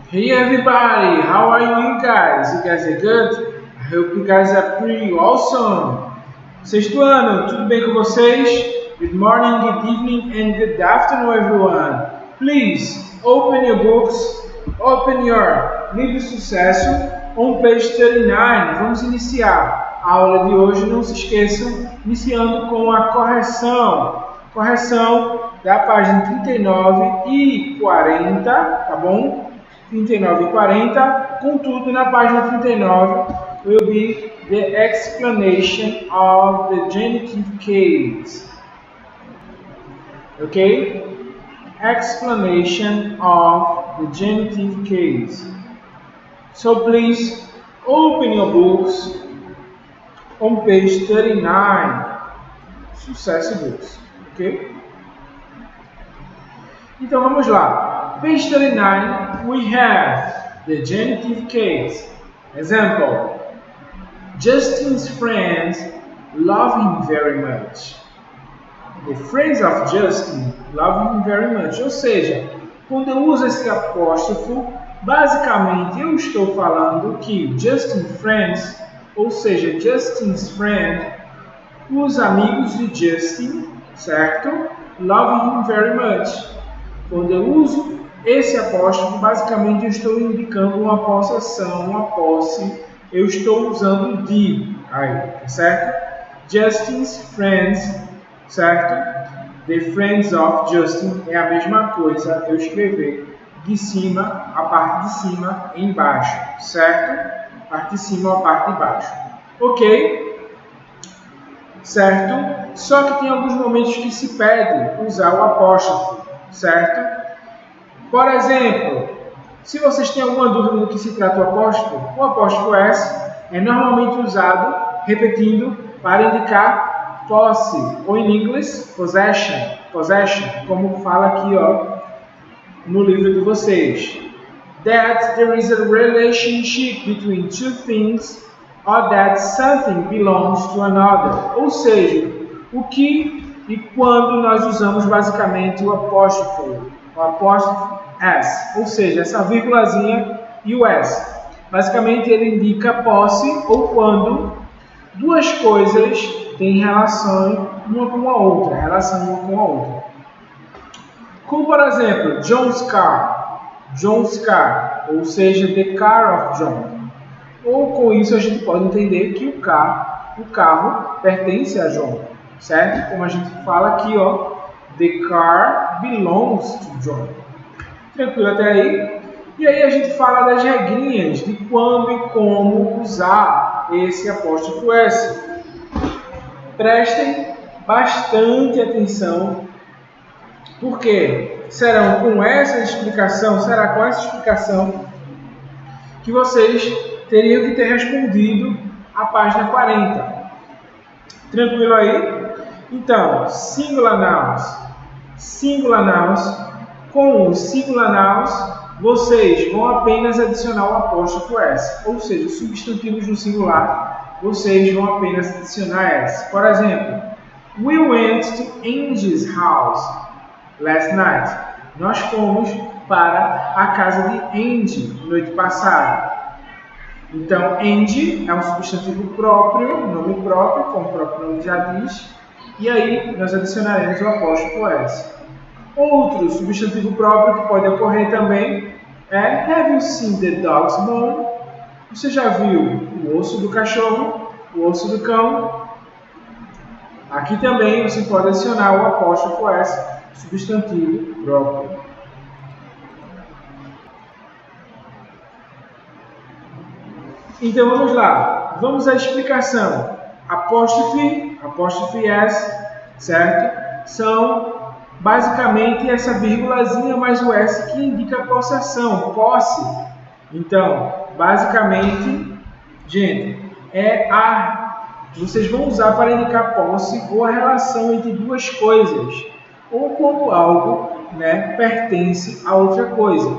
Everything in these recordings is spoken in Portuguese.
Hey everybody, how are you guys? You guys are good? I hope you guys are pretty awesome. Sexto ano, tudo bem com vocês? Good morning, good evening, and good afternoon, everyone. Please open your books, open your livro de sucesso on page 39. Vamos iniciar a aula de hoje. Não se esqueçam, iniciando com a correção da página 39 e 40, tá bom? 39 e 40, contudo, na página 39 will be the explanation of the genitive case. Okay? Explanation of the genitive case. So please open your books on page 39. Sucesso Books. Ok? Então vamos lá. Page 39, we have the genitive case. Example: Justin's friends love him very much. The friends of Justin love him very much. Ou seja, quando eu uso esse apóstrofo, basicamente eu estou falando que Justin's friends, ou seja, Justin's friend, os amigos de Justin, certo? Love him very much. Quando eu uso esse apóstrofo, basicamente eu estou indicando uma possessão, uma posse. Eu estou usando de aí, certo? Justin's friends, certo? The friends of Justin é a mesma coisa eu escrever de cima, a parte de cima embaixo, certo? A parte de cima ou a parte de baixo. Ok? Certo? Só que tem alguns momentos que se pede usar o apóstrofo, certo? Por exemplo, se vocês têm alguma dúvida do que se trata o apóstrofo S é normalmente usado repetindo para indicar posse, ou em inglês, possession, como fala aqui no livro de vocês. That there is a relationship between two things or that something belongs to another. Ou seja, o que e quando nós usamos basicamente o apóstrofo S, ou seja, essa vírgulazinha e o S. Basicamente ele indica posse ou quando duas coisas têm relação uma com a outra, Como por exemplo, John's car, ou seja, the car of John. Ou com isso a gente pode entender que o carro pertence a John, certo? Como a gente fala aqui, the car belongs to John. Tranquilo até aí? E aí a gente fala das regrinhas de quando e como usar esse apóstrofo S. Prestem bastante atenção, porque será com essa explicação que vocês teriam que ter respondido a página 40. Tranquilo aí? Então, singular nouns. Com os singular nouns, vocês vão apenas adicionar o apóstrofo S. Ou seja, substantivos no singular, vocês vão apenas adicionar S. Por exemplo, we went to Angie's house last night. Nós fomos para a casa de Angie noite passada. Então, Angie é um substantivo próprio, nome próprio, como o próprio nome já diz. E aí, nós adicionaremos o apóstrofo S. Outro substantivo próprio que pode ocorrer também é Have you seen the dog's bone? Você já viu o osso do cachorro, o osso do cão? Aqui também você pode adicionar o apóstrofo S, substantivo próprio. Então vamos lá, vamos à explicação. Apóstrofe S, certo? São basicamente essa vírgulazinha mais o S que indica possessão, posse. Então, basicamente, gente, vocês vão usar para indicar posse ou a relação entre duas coisas, ou quando algo, pertence a outra coisa,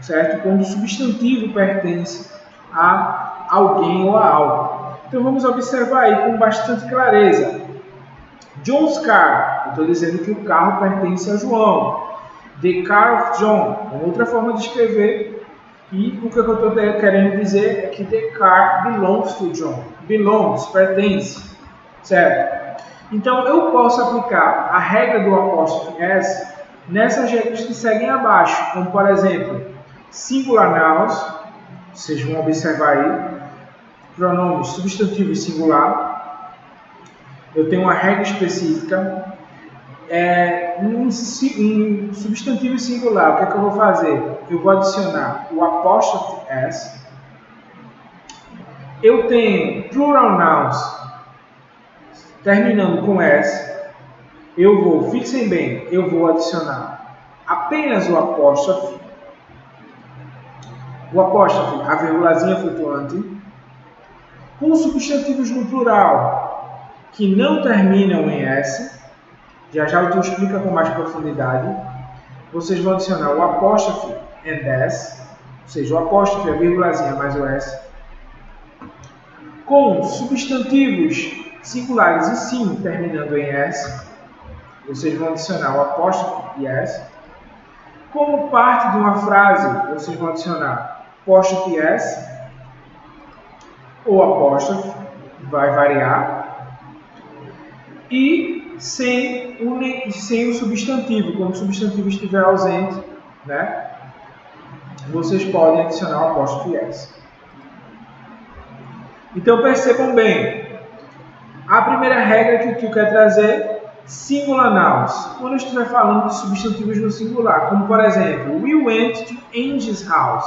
certo? Quando o substantivo pertence a alguém ou a algo. Então vamos observar aí com bastante clareza. John's car, eu estou dizendo que o carro pertence a João. The car of John, é outra forma de escrever E o que eu estou querendo dizer é que the car belongs to John. Belongs, pertence, certo? Então eu posso aplicar a regra do apóstrofe S nessas regras que seguem abaixo, como por exemplo, singular nouns, vocês vão observar aí, pronomes substantivo e singular. Eu tenho uma regra específica. Um substantivo singular, o que é que eu vou fazer? Eu vou adicionar o apóstrofe S. Eu tenho plural nouns terminando com S. Fixem bem, eu vou adicionar apenas o apóstrofe, a vírgulazinha flutuante, com substantivos no plural que não terminam em S. Já eu te explico com mais profundidade. Vocês vão adicionar o apóstrofe and S, ou seja, o apóstrofe, a vírgulazinha mais o S, com substantivos singulares e sim terminando em S. Vocês vão adicionar o apóstrofe e S. Como parte de uma frase, vocês vão adicionar apóstrofe S ou apóstrofe, vai variar. E sem o substantivo, quando o substantivo estiver ausente, né, vocês podem adicionar o apóstrofe S. Então percebam bem, a primeira regra que o tio quer trazer, singular nouns, quando eu estiver falando de substantivos no singular, como por exemplo, we went to Angie's house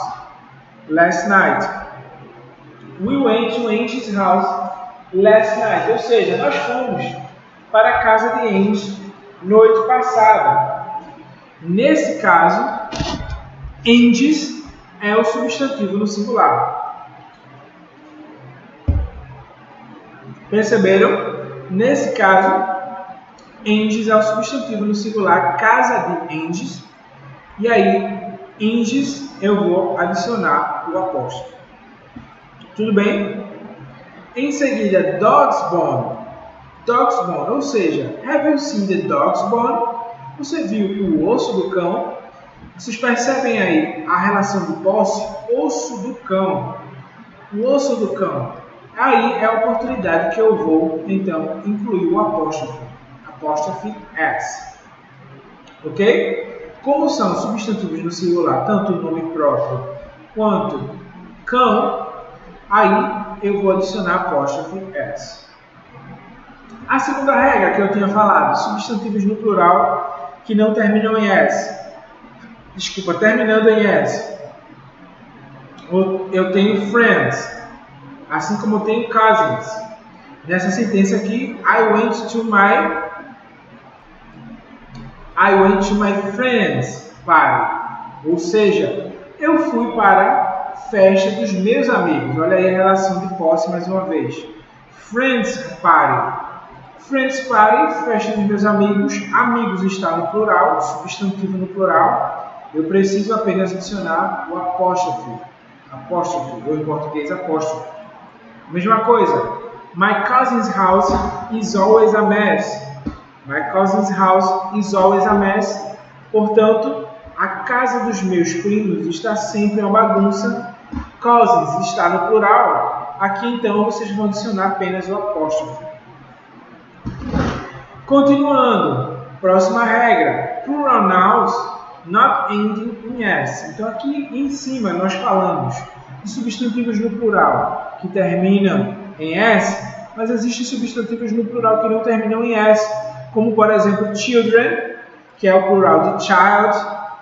last night. We went to Angie's house last night, ou seja, nós fomos para a casa de Angie noite passada. Nesse caso, Angie's é o substantivo no singular. Perceberam? Nesse caso, Angie's é o substantivo no singular, casa de Angie's. E aí, Angie's eu vou adicionar o apóstrofe. Tudo bem? Em seguida, dog's bone. Dog's bone, ou seja, have you seen the dog's bone? Você viu o osso do cão? Vocês percebem aí a relação de posse? Osso do cão. O osso do cão. Aí é a oportunidade que eu vou, então, incluir o apóstrofe S. Ok? Como são substantivos no singular, tanto o nome próprio quanto cão, aí eu vou adicionar apóstrofe S. A segunda regra que eu tinha falado, substantivos no plural que não terminam em S. Desculpa, terminando em S. Eu tenho friends, assim como eu tenho cousins. Nessa sentença aqui, I went to my friend's party. Ou seja, eu fui para a festa dos meus amigos. Olha aí a relação de posse mais uma vez. Friends party. Friends party, festa dos meus amigos. Amigos está no plural, substantivo no plural. Eu preciso apenas adicionar o apóstrofe. Ou em português, apóstrofe. Mesma coisa. My cousin's house is always a mess. My cousin's house is always a mess. Portanto, a casa dos meus primos está sempre uma bagunça. Cousins está no plural. Aqui, então, vocês vão adicionar apenas o apóstrofe. Continuando, próxima regra, plural nouns not ending in S. Então aqui em cima nós falamos de substantivos no plural que terminam em S, mas existem substantivos no plural que não terminam em S, como por exemplo children, que é o plural de child,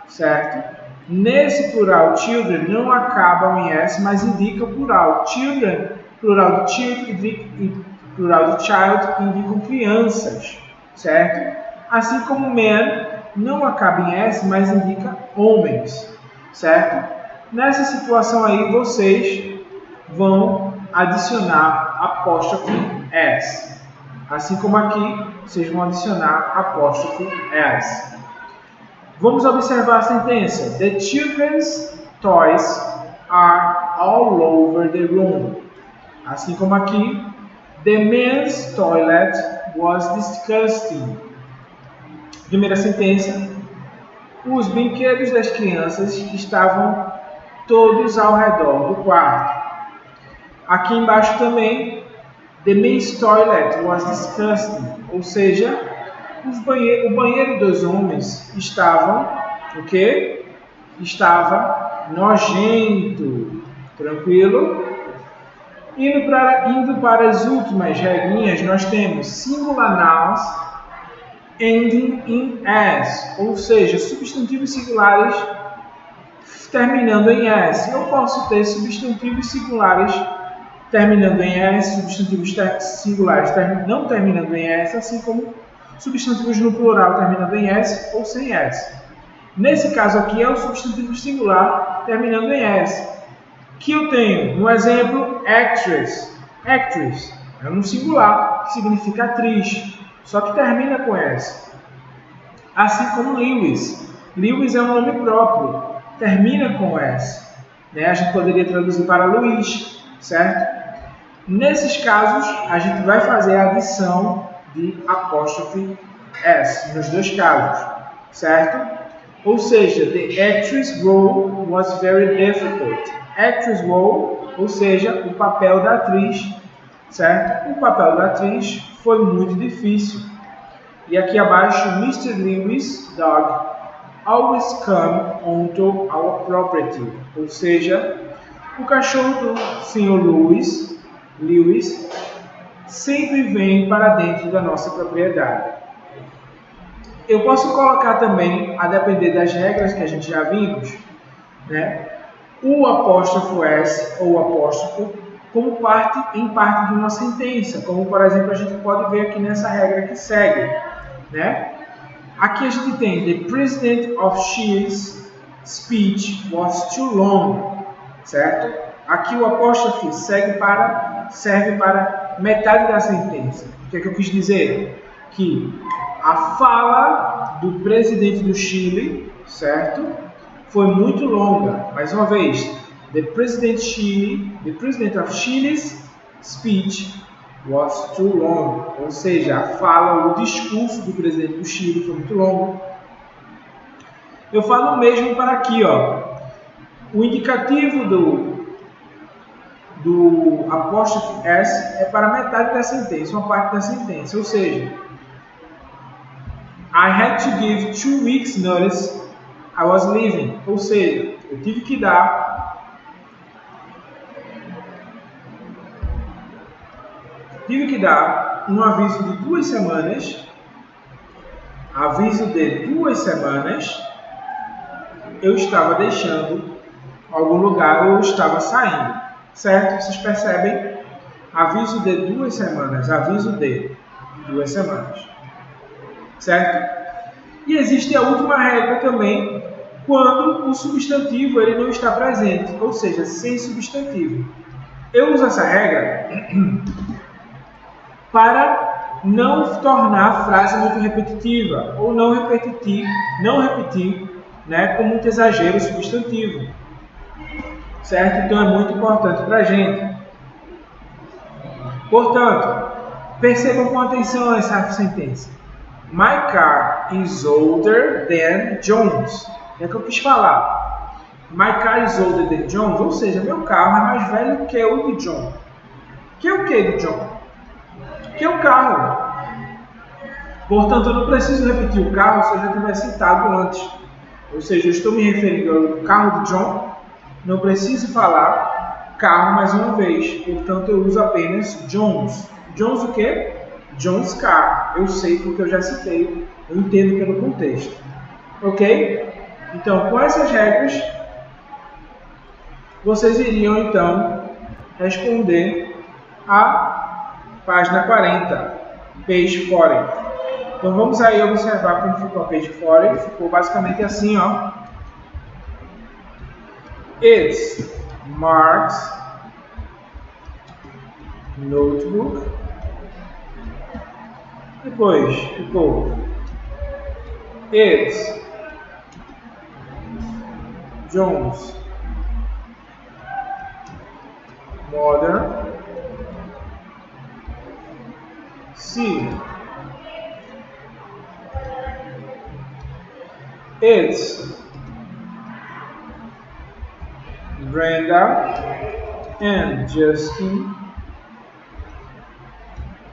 certo? Nesse plural children não acabam em S, mas indica o plural. Children, plural de child e plural de child indicam crianças. Certo? Assim como man não acaba em S, mas indica homens, certo? Nessa situação aí, vocês vão adicionar apóstrofe S. Assim como aqui, vocês vão adicionar apóstrofe S. Vamos observar a sentença. The children's toys are all over the room. Assim como aqui, the men's toilet was disgusting. Primeira sentença. Os brinquedos das crianças estavam todos ao redor do quarto. Aqui embaixo também, the men's toilet was disgusting, ou seja, o banheiro dos homens o quê? Estava nojento, tranquilo? Indo para as últimas regrinhas, nós temos singular nouns ending in s, ou seja, substantivos singulares terminando em s. Eu posso ter substantivos singulares terminando em s, substantivos singulares não terminando em s, assim como substantivos no plural terminando em s ou sem s. Nesse caso aqui é o substantivo singular terminando em s. Que eu tenho, no exemplo, actress. Actress é um singular, que significa atriz, só que termina com s. Assim como Lewis. Lewis é um nome próprio, termina com s. A gente poderia traduzir para Luiz, certo? Nesses casos, a gente vai fazer a adição de apóstrofe s, nos dois casos, certo? Ou seja, the actress role was very difficult. Actress role, ou seja, o papel da atriz, certo? O papel da atriz foi muito difícil. E aqui abaixo, Mr. Lewis' dog always come onto our property. Ou seja, o cachorro do Sr. Lewis, sempre vem para dentro da nossa propriedade. Eu posso colocar também, a depender das regras que a gente já vimos, o apóstrofo S ou o apóstrofo como parte de uma sentença, como por exemplo a gente pode ver aqui nessa regra que segue, Aqui a gente tem the President of Chile's speech was too long, certo? Aqui o apóstrofo serve para metade da sentença. O que é que eu quis dizer? Que a fala do presidente do Chile, certo? Foi muito longa. Mais uma vez, the President of Chile's speech was too long. Ou seja, a fala, o discurso do presidente do Chile foi muito longo. Eu falo o mesmo para aqui, ó. O indicativo do apóstrofe S é para metade da sentença, uma parte da sentença. Ou seja, I had to give 2 weeks notice I was leaving. Ou seja, eu tive que dar um aviso de 2 semanas, eu estava deixando algum lugar ou eu estava saindo, certo? Vocês percebem? Aviso de 2 semanas, certo? E existe a última regra também, quando o substantivo ele não está presente, ou seja, sem substantivo. Eu uso essa regra para não tornar a frase muito repetitiva, ou não repetir, com muito exagero o substantivo, certo? Então é muito importante para a gente. Portanto, percebam com atenção essa sentença. My car is older than John's. É que eu quis falar. My car is older than John's, ou seja, meu carro é mais velho que o de John. Que é o que de John? Que é o carro. Portanto, eu não preciso repetir o carro se eu já tiver citado antes. Ou seja, eu estou me referindo ao carro de John, não preciso falar carro mais uma vez. Portanto, eu uso apenas John's. John's o quê? John's car. Eu sei porque eu já citei, eu entendo pelo contexto. Ok? Então, com essas regras, vocês iriam então responder a página 40, page 40. Então vamos aí observar como ficou a page 40. Ficou basicamente assim, ó. It's Mark's notebook. Depois ficou It's John's mother. C. It's Brenda and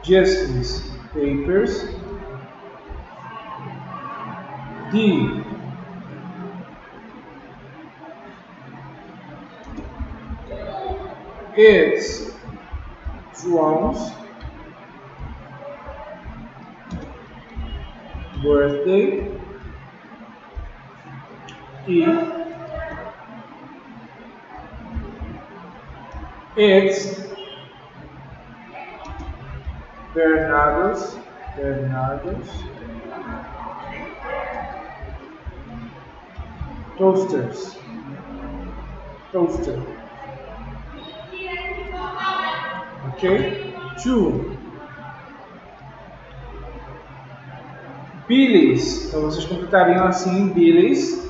Justin's papers. D. It's João's birthday. E. It's Bernardo's toaster. Okay? 2. Billy's. Então vocês completariam assim: Billy's.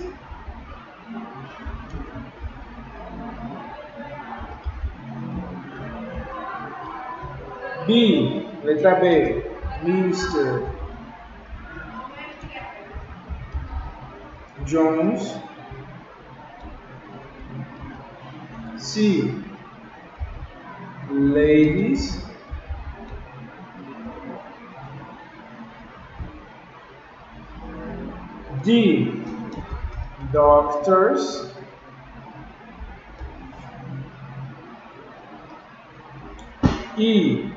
B. Letra B. Mr. Jones. C. Ladies. D. Doctors. E.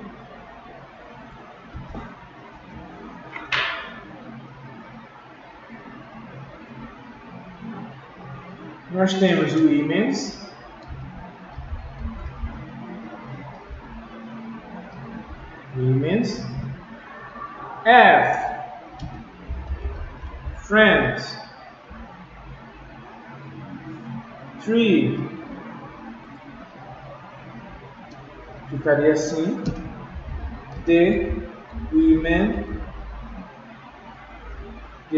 Nós temos o women's. F. Friends. 3. Ficaria assim: The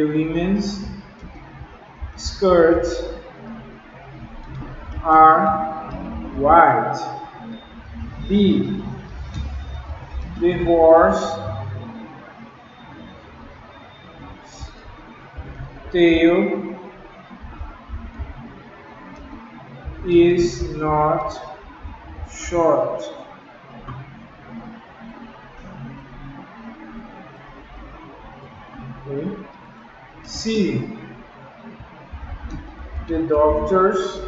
women's skirts are white. B. The horse tail is not short. Okay. C. The doctors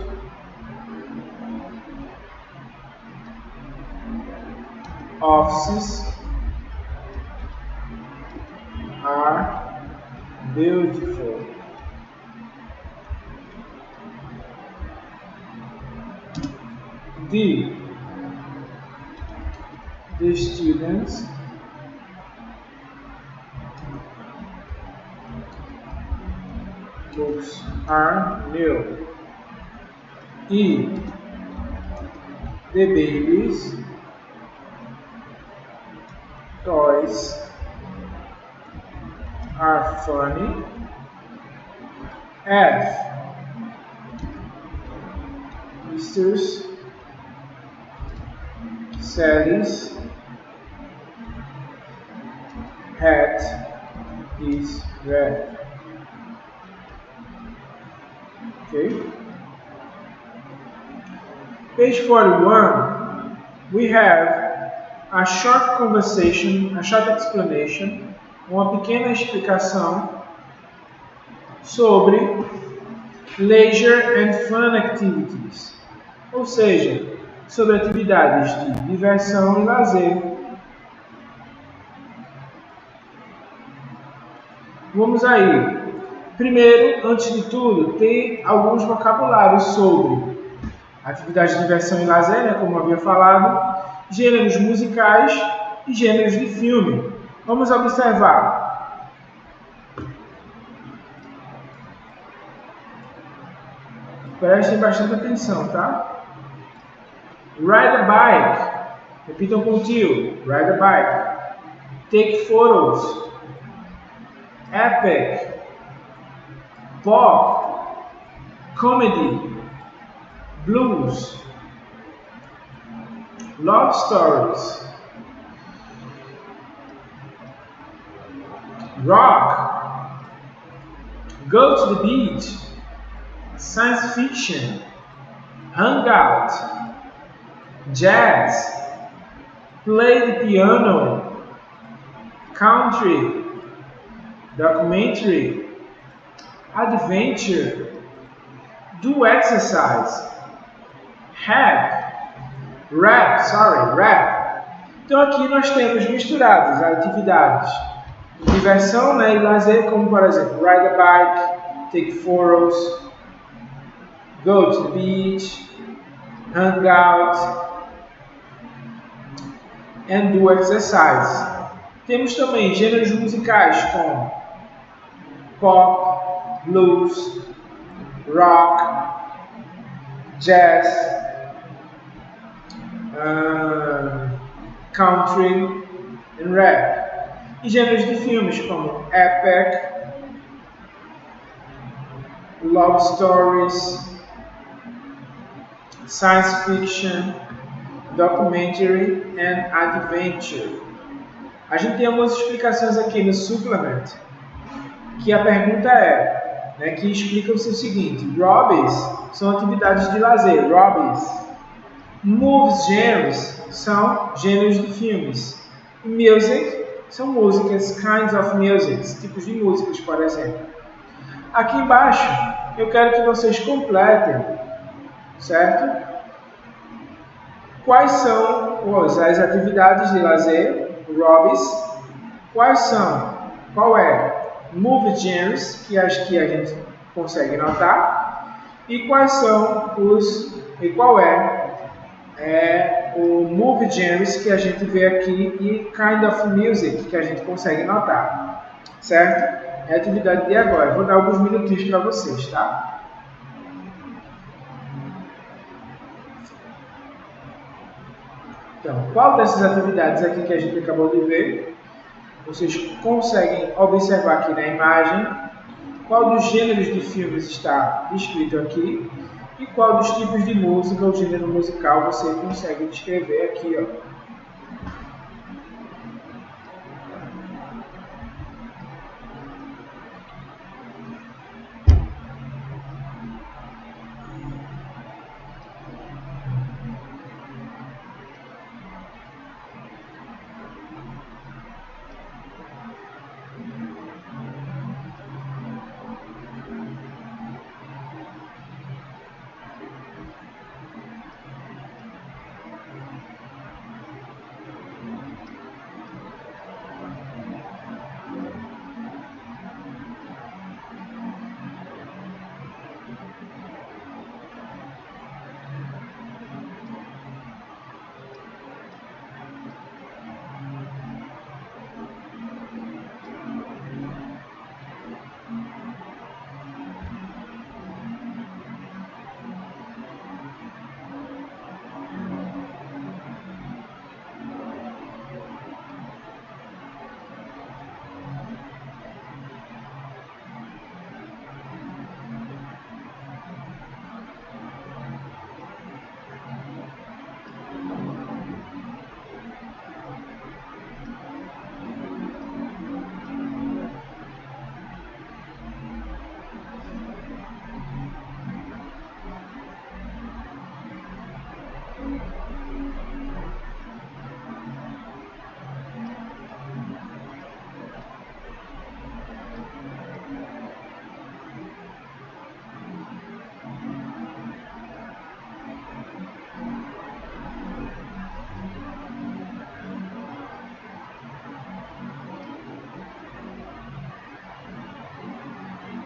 offices are beautiful. D. The students books are new. E. The babies toys are funny. F. Mr. Sally's hat is red. Okay. Page 41, we have a short conversation, a short explanation, uma pequena explicação sobre leisure and fun activities, ou seja, sobre atividades de diversão e lazer. Vamos aí. Primeiro, antes de tudo, tem alguns vocabulários sobre atividades de diversão e lazer, né, como eu havia falado, gêneros musicais e gêneros de filme. Vamos observar. Prestem bastante atenção, tá? Ride a bike. Repitam com o tio. Ride a bike. Take photos. Epic. Pop. Comedy. Blues. Love stories. Rock. Go to the beach. Science fiction. hang out, jazz, play the piano, country, documentary, adventure, do exercise, rap. Então aqui nós temos misturadas atividades de diversão, né, e lazer, como por exemplo, ride a bike, take photos, go to the beach, hang out, and do exercise. Temos também gêneros musicais como pop, blues, rock, jazz, country and rap. E gêneros de filmes como epic, love stories, science fiction, documentary and adventure. A gente tem algumas explicações aqui no supplement, que a pergunta é, né, que explica o seguinte: hobbies são atividades de lazer, hobbies. Movies, gêneros, são gêneros de filmes. Music são músicas, kinds of music, tipos de músicas, por exemplo. Aqui embaixo, eu quero que vocês completem, certo? Quais são as atividades de lazer, hobbies? Qual é movie genres, que acho que a gente consegue notar, e qual é o movie genres que a gente vê aqui e kind of music que a gente consegue notar, certo? É a atividade de agora. Vou dar alguns minutinhos para vocês, tá? Então, qual dessas atividades aqui que a gente acabou de ver, vocês conseguem observar aqui na imagem? Qual dos gêneros de filmes está escrito aqui? E qual dos tipos de música ou gênero musical você consegue descrever aqui, ó?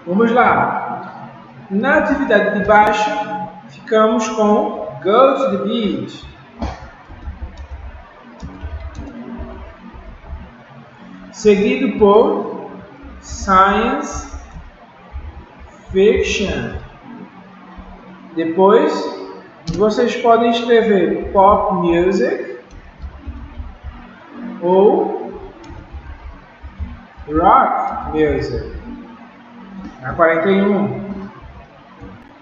Vamos lá. Na atividade de baixo, ficamos com go to the beach. Seguido por science fiction. Depois, vocês podem escrever pop music ou rock music. A 41.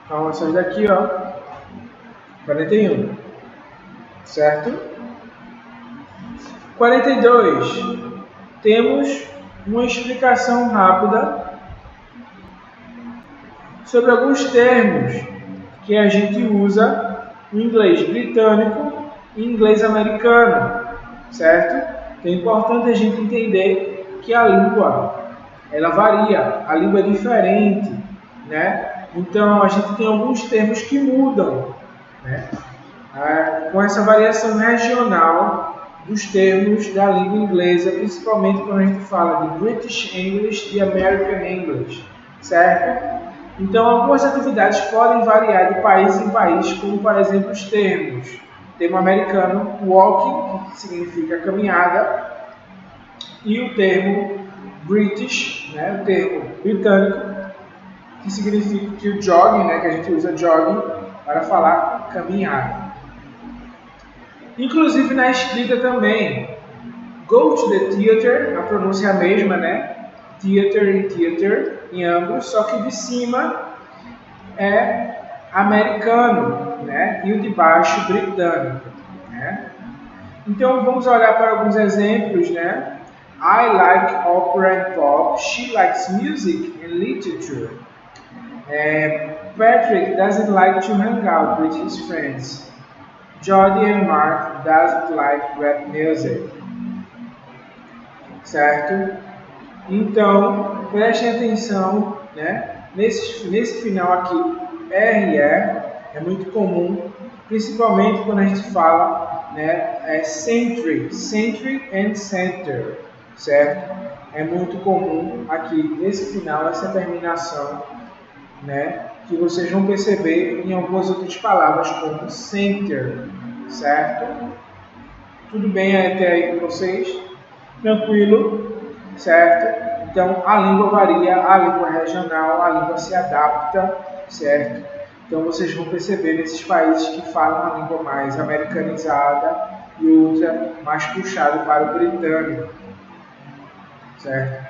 Então, essas daqui, ó. 41. Certo? 42. Temos uma explicação rápida sobre alguns termos que a gente usa o inglês britânico e inglês americano, certo? Então é importante a gente entender que a língua, ela varia, a língua é diferente, né? Então a gente tem alguns termos que mudam, né? Com essa variação regional dos termos da língua inglesa, principalmente quando a gente fala de British English e American English, certo? Então, algumas atividades podem variar de país em país, como, por exemplo, os termos. O termo americano, walking, que significa caminhada, e o termo British, né, o termo britânico, que significa que o jogging, né, que a gente usa jogging para falar caminhada. Inclusive na escrita também. Go to the theater, a pronúncia é a mesma, né? Theater e theater em ambos, só que de cima é americano, né? E o de baixo britânico, né? Então vamos olhar para alguns exemplos, né? I like opera and pop. She likes music and literature. Patrick doesn't like to hang out with his friends. Jody and Mark doesn't like rap music. Certo? Então, prestem atenção, né? Nesse final aqui, RE é muito comum, principalmente quando a gente fala, né, century and center, certo? É muito comum aqui nesse final essa terminação, né, que vocês vão perceber em algumas outras palavras como center, certo? Tudo bem até aí com vocês? Tranquilo, certo? Então a língua varia, a língua regional, a língua se adapta, certo? Então vocês vão perceber nesses países que falam uma língua mais americanizada e outra mais puxada para o britânico, certo?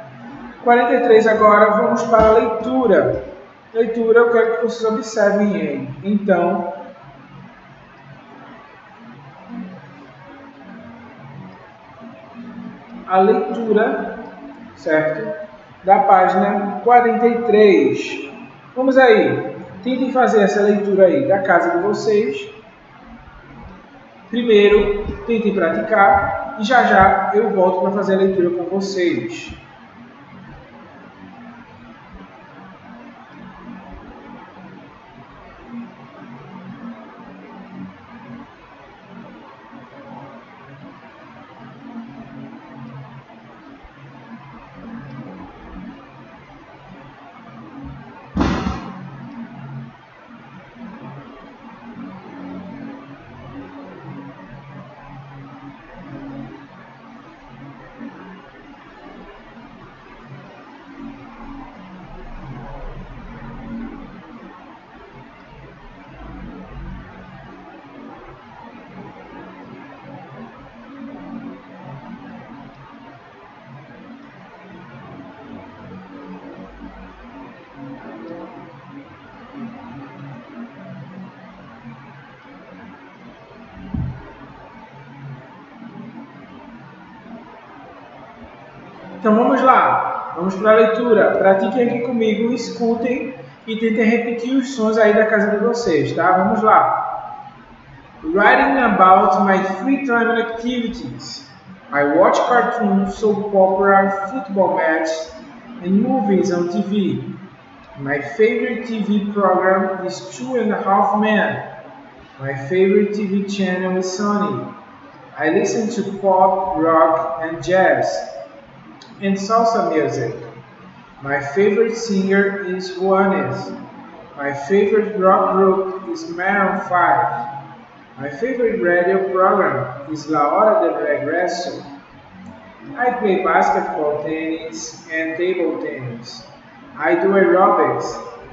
43 agora, vamos para a leitura. Leitura, eu quero que vocês observem aí. Então, a leitura, certo? Da página 43. Vamos aí. Tentem fazer essa leitura aí da casa de vocês. Primeiro, tentem praticar e já já eu volto para fazer a leitura com vocês. Então vamos lá, vamos para a leitura. Pratiquem aqui comigo, escutem e tentem repetir os sons aí da casa de vocês, tá? Vamos lá. Writing about my free time activities. I watch cartoons, soap opera, football matches, and movies on TV. My favorite TV program is 2.5 Men. My favorite TV channel is Sony. I listen to pop, rock, and jazz, and salsa music. My favorite singer is Juanes. My favorite rock group is Maroon 5. My favorite radio program is La Hora del Regreso. I play basketball, tennis, and table tennis. I do aerobics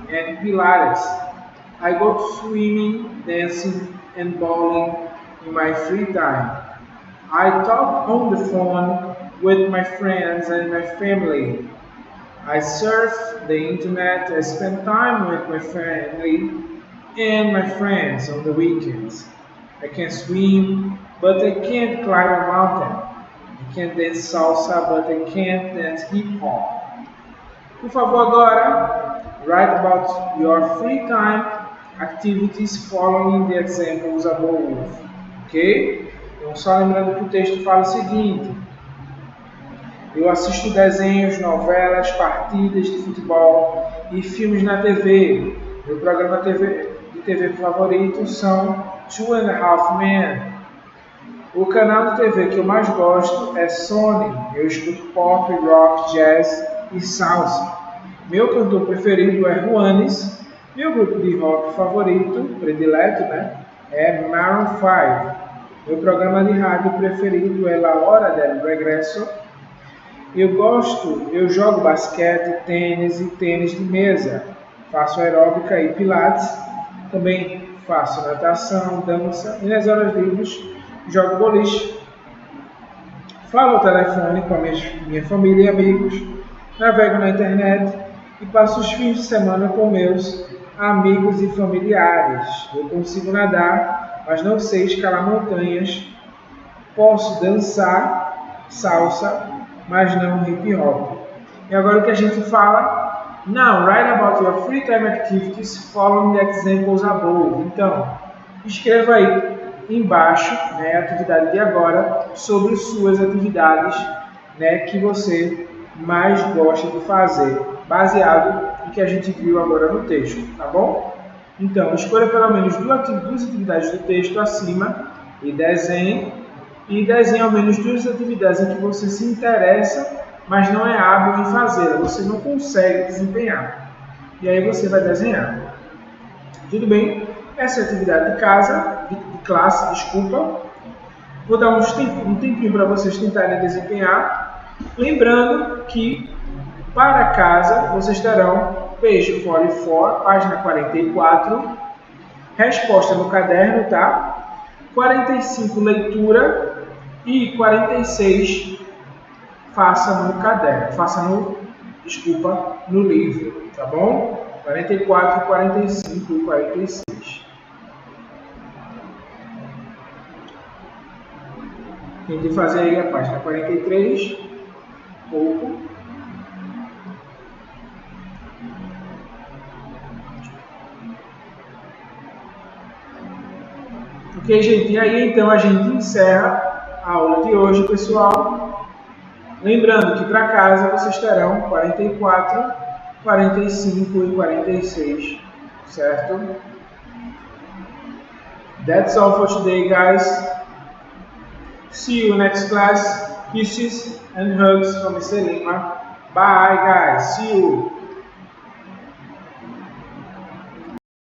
and Pilates. I go swimming, dancing, and bowling in my free time. I talk on the phone with my friends and my family. I surf the internet. I spend time with my family and my friends on the weekends. I can swim, but I can't climb a mountain. I can dance salsa, but I can't dance hip hop. Por favor, agora, write about your free time activities following the examples above. Ok? Então, só lembrando que o texto fala o seguinte: eu assisto desenhos, novelas, partidas de futebol e filmes na TV. Meu programa de TV favorito são Two and a Half Men. O canal de TV que eu mais gosto é Sony. Eu escuto pop, rock, jazz e salsa. Meu cantor preferido é Juanes. Meu grupo de rock favorito, predileto, é Maroon 5. Meu programa de rádio preferido é La Hora del Regresso. Eu jogo basquete, tênis e tênis de mesa. Faço aeróbica e pilates. Também faço natação, dança e nas horas livres jogo boliche. Falo ao telefone com a minha família e amigos. Navego na internet e passo os fins de semana com meus amigos e familiares. Eu consigo nadar, mas não sei escalar montanhas. Posso dançar salsa, mas não hip hop. E agora o que a gente fala? Now, write about your free time activities following the examples above. Então, escreva aí embaixo, a atividade de agora, sobre suas atividades, que você mais gosta de fazer, baseado no que a gente viu agora no texto, tá bom? Então, escolha pelo menos duas atividades do texto acima e desenhe ao menos duas atividades em que você se interessa, mas não é hábil em fazê-la, você não consegue desempenhar. E aí você vai desenhar. Tudo bem? Essa é a atividade de classe, desculpa. Vou dar um tempinho para vocês tentarem desempenhar. Lembrando que para casa vocês terão page 44, página 44, resposta no caderno, tá? 45 leitura e 46 faça no livro, tá bom? 44, 45 e 46. Tente fazer aí a página 43, pouco. Ok, gente? E aí, então, a gente encerra a aula de hoje, pessoal. Lembrando que para casa vocês terão 44, 45 e 46, certo? That's all for today, guys. See you next class. Kisses and hugs from Mr. Lima. Bye, guys. See you.